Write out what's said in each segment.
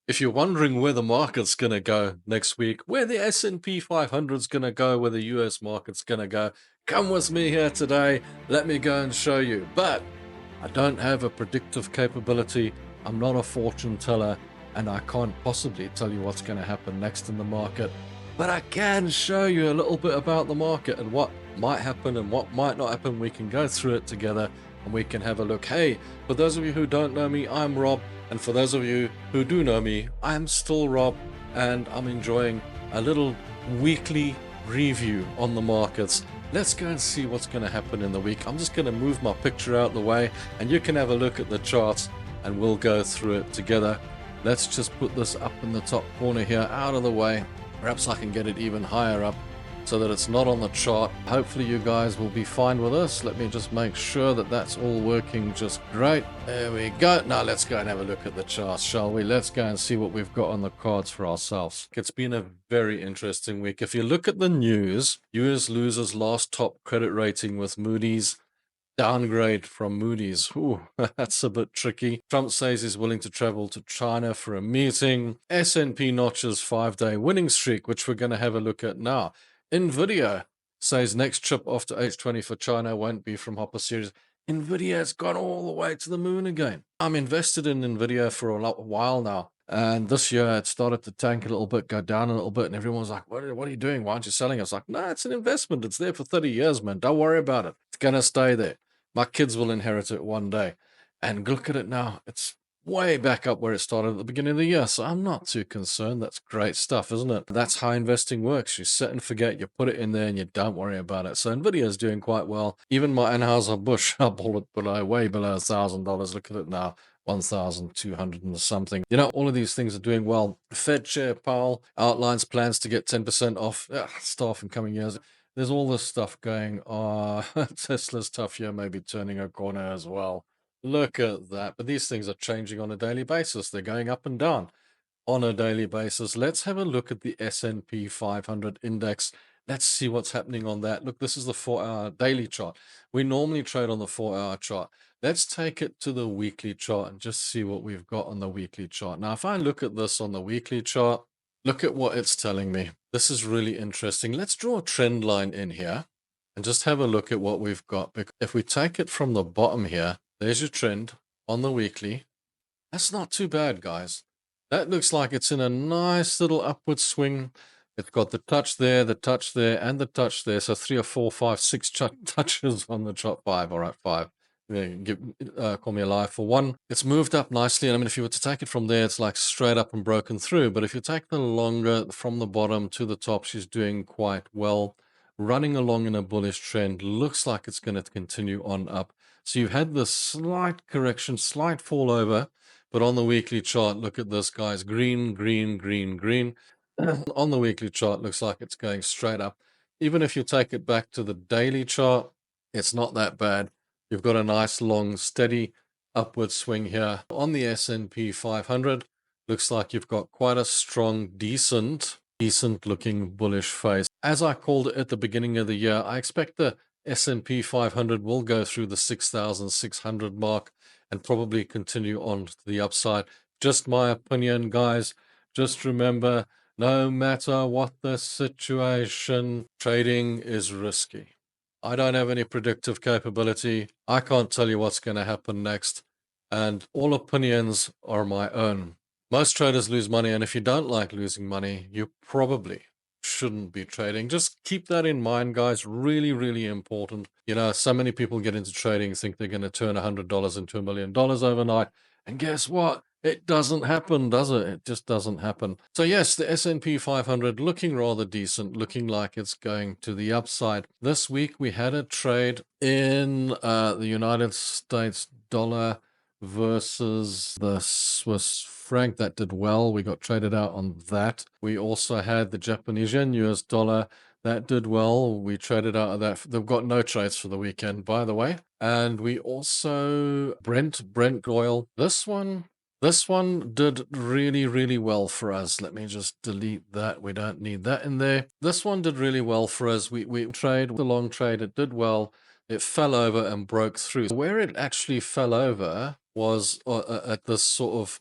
If you're wondering where the market's going to go next week, where the S&P 500 is going to go, where the US market's going to go, come with me here today. Let me go and show you. But I don't have a predictive capability. I'm not a fortune teller, and I can't possibly tell you what's going to happen next in the market. But I can show you a little bit about the market and what might happen and what might not happen. We can go through it together and we can have a look. Hey, for those of you who don't know me, I'm Rob. And for those of you who do know me, I'm still Rob, and I'm enjoying a little weekly review on the markets. Let's go and see what's going to happen in the week. I'm just going to move my picture out of the way, and you can have a look at the charts, and we'll go through it together. Let's just put this up in the top corner here, out of the way. Perhaps I can get it even higher up so that it's not on the chart. Hopefully you guys will be fine with this. Let me just make sure that that's all working just great. There we go. Now let's go and have a look at the charts, shall we? Let's go and see what we've got on the cards for ourselves. It's been a very interesting week. If you look at the news, US loses last top credit rating with Moody's. Downgrade from Moody's. Ooh, that's a bit tricky. Trump says he's willing to travel to China for a meeting. S&P notches 5-day winning streak, which we're going to have a look at now. NVIDIA says next chip after H20 for China won't be from Hopper series. NVIDIA has gone all the way to the moon again. I'm invested in NVIDIA for a while now. And this year it started to tank a little bit, go down a little bit. And everyone was like, what are you doing? Why aren't you selling? I was like, no, it's an investment. It's there for 30 years, man. Don't worry about it. It's going to stay there. My kids will inherit it one day. And look at it now. It's way back up where it started at the beginning of the year. So I'm not too concerned. That's great stuff, isn't it? That's how investing works. You set and forget, you put it in there and you don't worry about it. So NVIDIA is doing quite well. Even my Anheuser-Busch, I bought it below, way below $1,000. Look at it now. 1,200 and something. You know, all of these things are doing well. Fed Chair Powell outlines plans to get 10% off staff in coming years. There's all this stuff going on. Tesla's tough year may be turning a corner as well. Look at that. But these things are changing on a daily basis. They're going up and down on a daily basis. Let's have a look at the S&P 500 index. Let's see what's happening on that. Look, this is the 4-hour daily chart. We normally trade on the 4-hour chart. Let's take it to the weekly chart and just see what we've got on the weekly chart. Now, if I look at this on the weekly chart, look at what it's telling me. This is really interesting. Let's draw a trend line in here and just have a look at what we've got. If we take it from the bottom here, there's your trend on the weekly. That's not too bad, guys. That looks like it's in a nice little upward swing. It's got the touch there, and the touch there. So 3 or 4, 5, 6 touches on the chart. 5, all right, 5. Call me alive for 1. It's moved up nicely. And I mean, if you were to take it from there, it's like straight up and broken through. But if you take the longer from the bottom to the top, she's doing quite well. Running along in a bullish trend. Looks like it's going to continue on up. So you've had this slight correction, slight fall over. But on the weekly chart, look at this, guys. Green, green, green, green. On the weekly chart, looks like it's going straight up. Even if you take it back to the daily chart, it's not that bad. You've got a nice, long, steady upward swing here. On the S&P 500, looks like you've got quite a strong, decent-looking bullish face. As I called it at the beginning of the year, I expect the S&P 500 will go through the 6,600 mark and probably continue on to the upside. Just my opinion, guys. Just remember, no matter what the situation, trading is risky. I don't have any predictive capability. I can't tell you what's going to happen next. And all opinions are my own. Most traders lose money. And if you don't like losing money, you probably shouldn't be trading. Just keep that in mind, guys. Really, really important. You know, so many people get into trading, think they're going to turn $100 into $1 million overnight. And guess what? It doesn't happen, does it? It just doesn't happen. So yes, the S&P 500 looking rather decent, looking like it's going to the upside. This week we had a trade in the United States dollar versus the Swiss franc. That did well. We got traded out on that. We also had the Japanese yen, US dollar. That did well. We traded out of that. They've got no trades for the weekend, by the way. And we also, Brent oil. This one did really, really well for us. Let me just delete that. We don't need that in there. This one did really well for us. We trade the long trade. It did well. It fell over and broke through. Where it actually fell over was at this sort of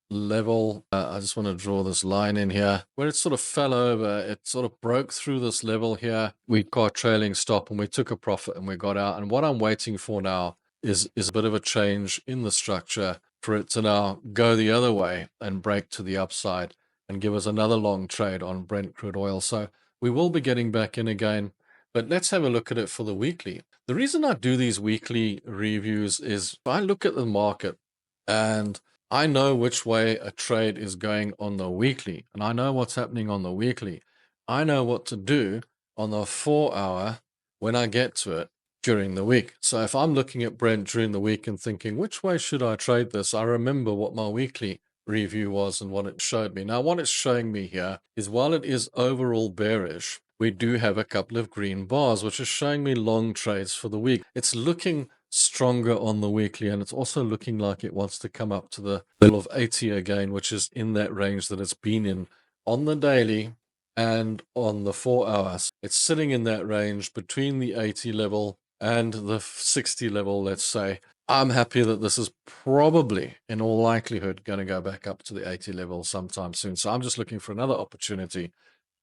level. I just want to draw this line in here where it sort of fell over. It sort of broke through this level here. We got trailing stop and we took a profit and we got out. And what I'm waiting for now is a bit of a change in the structure for it to now go the other way and break to the upside and give us another long trade on Brent crude oil. So we will be getting back in again. But let's have a look at it for the weekly. The reason I do these weekly reviews is if I look at the market and I know which way a trade is going on the weekly, and I know what's happening on the weekly. I know what to do on the 4-hour when I get to it during the week. So if I'm looking at Brent during the week and thinking, which way should I trade this? I remember what my weekly review was and what it showed me. Now, what it's showing me here is while it is overall bearish, we do have a couple of green bars, which is showing me long trades for the week. It's looking stronger on the weekly, and it's also looking like it wants to come up to the level of 80 again, which is in that range that it's been in on the daily and on the 4 hours. It's sitting in that range between the 80 level and the 60 level, let's say. I'm happy that this is probably, in all likelihood, going to go back up to the 80 level sometime soon. So I'm just looking for another opportunity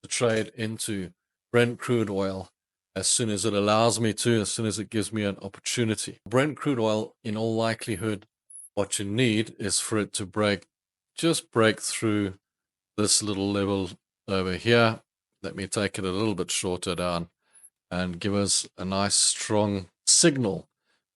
to trade into Brent crude oil as soon as it allows me to, as soon as it gives me an opportunity. Brent crude oil, in all likelihood, what you need is for it to just break through this little level over here. Let me take it a little bit shorter down and give us a nice strong signal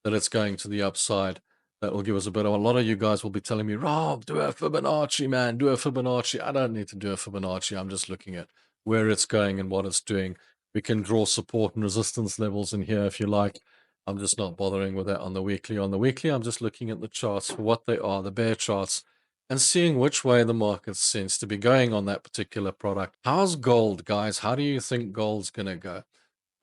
that it's going to the upside. That will give us a bit of, a lot of you guys will be telling me, Rob, do a Fibonacci, man, do a Fibonacci. I don't need to do a Fibonacci. I'm just looking at where it's going and what it's doing. We can draw support and resistance levels in here if you like. I'm just not bothering with that on the weekly. On the weekly, I'm just looking at the charts for what they are, the bear charts, and seeing which way the market seems to be going on that particular product. How's gold, guys? How do you think gold's going to go?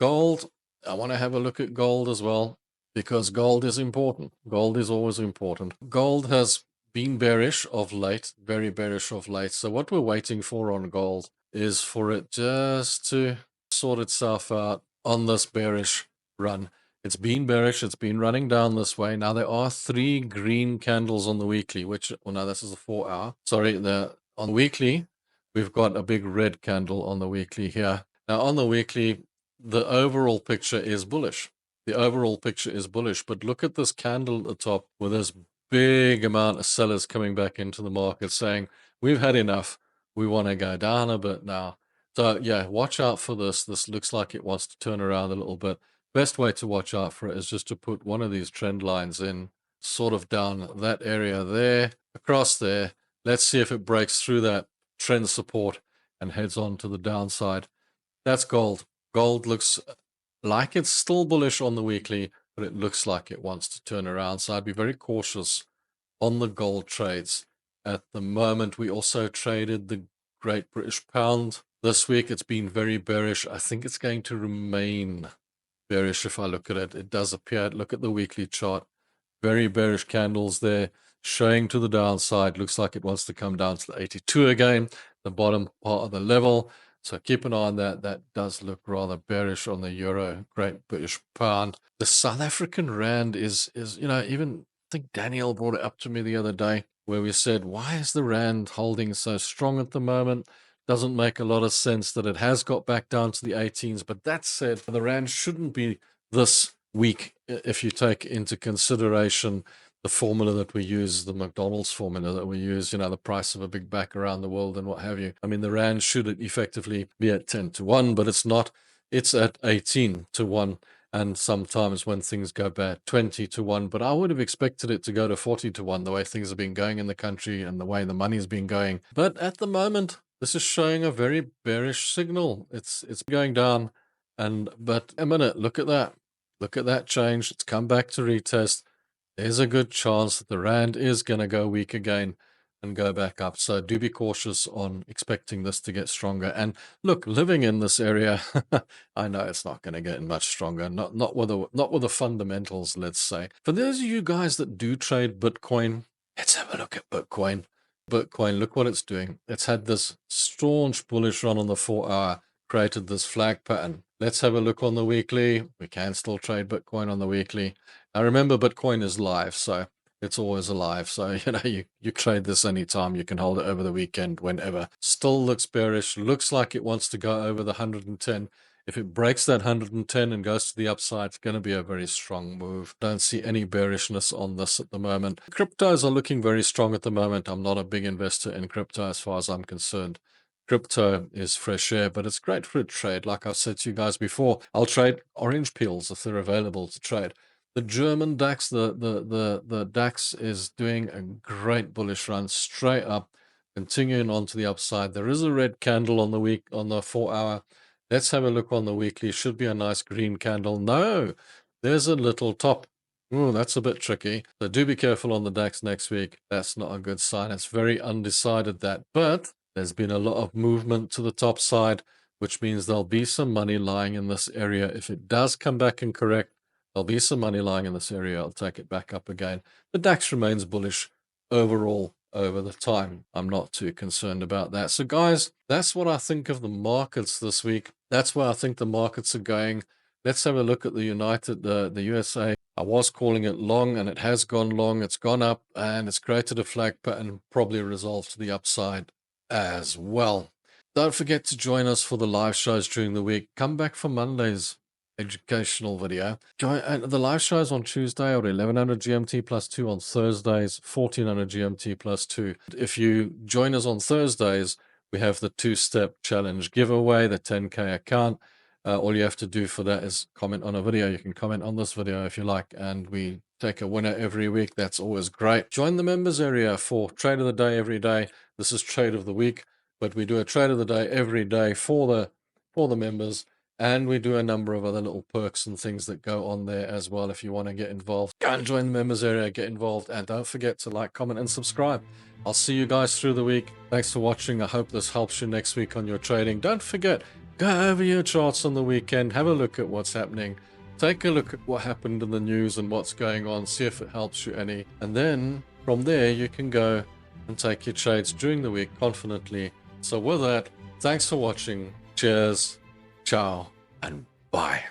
Gold, I want to have a look at gold as well, because gold is important. Gold is always important. Gold has been bearish of late, very bearish of late. So what we're waiting for on gold is for it just to sort itself out on this bearish run. It's been bearish. It's been running down this way. Now, there are 3 green candles on the weekly, which, well, no, this is a 4-hour. Sorry, on the weekly, we've got a big red candle on the weekly here. Now, on the weekly, the overall picture is bullish. The overall picture is bullish, but look at this candle at the top with this big amount of sellers coming back into the market saying, we've had enough. We want to go down a bit now. So yeah, watch out for this. This looks like it wants to turn around a little bit. Best way to watch out for it is just to put one of these trend lines in, sort of down that area there, across there. Let's see if it breaks through that trend support and heads on to the downside. That's gold. Gold looks like it's still bullish on the weekly, but it looks like it wants to turn around. So I'd be very cautious on the gold trades. At the moment, we also traded the Great British Pound. This week, it's been very bearish. I think it's going to remain bearish if I look at it. It does appear. Look at the weekly chart. Very bearish candles there, showing to the downside. Looks like it wants to come down to the 82 again, the bottom part of the level. So keep an eye on that. That does look rather bearish on the euro, Great British Pound. The South African rand is even, I think Daniel brought it up to me the other day, where we said, why is the rand holding so strong at the moment? Doesn't make a lot of sense that it has got back down to the 18s. But that said, the rand shouldn't be this weak if you take into consideration the formula that we use, the McDonald's formula that we use, the price of a Big Mac around the world and what have you. I mean, the rand should effectively be at 10 to 1, but it's not. It's at 18 to 1. And sometimes when things go bad, 20 to 1. But I would have expected it to go to 40 to 1, the way things have been going in the country and the way the money's been going. But at the moment, this is showing a very bearish signal. It's going down. But a minute, look at that. Look at that change. It's come back to retest. There's a good chance that the rand is going to go weak again and go back up. So do be cautious on expecting this to get stronger. And look, living in this area, I know it's not going to get much stronger. Not with the fundamentals, let's say. For those of you guys that do trade Bitcoin, let's have a look at Bitcoin. Bitcoin, look what it's doing. It's had this staunch bullish run on the 4-hour, created this flag pattern. Let's have a look on the weekly. We can still trade Bitcoin on the weekly. Now remember, Bitcoin is live, so it's always alive. So, you trade this anytime. You can hold it over the weekend, whenever. Still looks bearish. Looks like it wants to go over the 110. If it breaks that 110 and goes to the upside, it's going to be a very strong move. Don't see any bearishness on this at the moment. Cryptos are looking very strong at the moment. I'm not a big investor in crypto as far as I'm concerned. Crypto is fresh air, but it's great for a trade. Like I've said to you guys before, I'll trade orange peels if they're available to trade. The German DAX, the DAX is doing a great bullish run straight up, continuing on to the upside. There is a red candle on the 4-hour. Let's have a look on the weekly. Should be a nice green candle. No, there's a little top. Oh, that's a bit tricky. So do be careful on the DAX next week. That's not a good sign. It's very undecided, that. But there's been a lot of movement to the top side, which means there'll be some money lying in this area. If it does come back and correct, there'll be some money lying in this area. I'll take it back up again. The DAX remains bullish overall over the time. I'm not too concerned about that. So guys, that's what I think of the markets this week. That's where I think the markets are going. Let's have a look at the USA. I was calling it long, and it has gone long. It's gone up, and it's created a flag pattern, probably resolved to the upside as well. Don't forget to join us for the live shows during the week. Come back for Monday's educational video. The live shows on Tuesday are 1100 GMT plus 2, on Thursdays 1400 GMT plus 2. If you join us on Thursdays, we have the 2-step challenge giveaway, the 10K account. All you have to do for that is comment on a video. You can comment on this video if you like, and we take a winner every week. That's always great. Join the members area for trade of the day every day. This is trade of the week, but we do a trade of the day every day for the members, and we do a number of other little perks and things that go on there as well. If you want to get involved, go and join the members area, get involved, and don't forget to like, comment, and subscribe. I'll see you guys through the week. Thanks for watching. I hope this helps you next week on your trading. Don't forget, go over your charts on the weekend, have a look at what's happening, take a look at what happened in the news and what's going on, see if it helps you any, and then from there you can go and take your trades during the week confidently. So with that, thanks for watching. Cheers, ciao, and bye.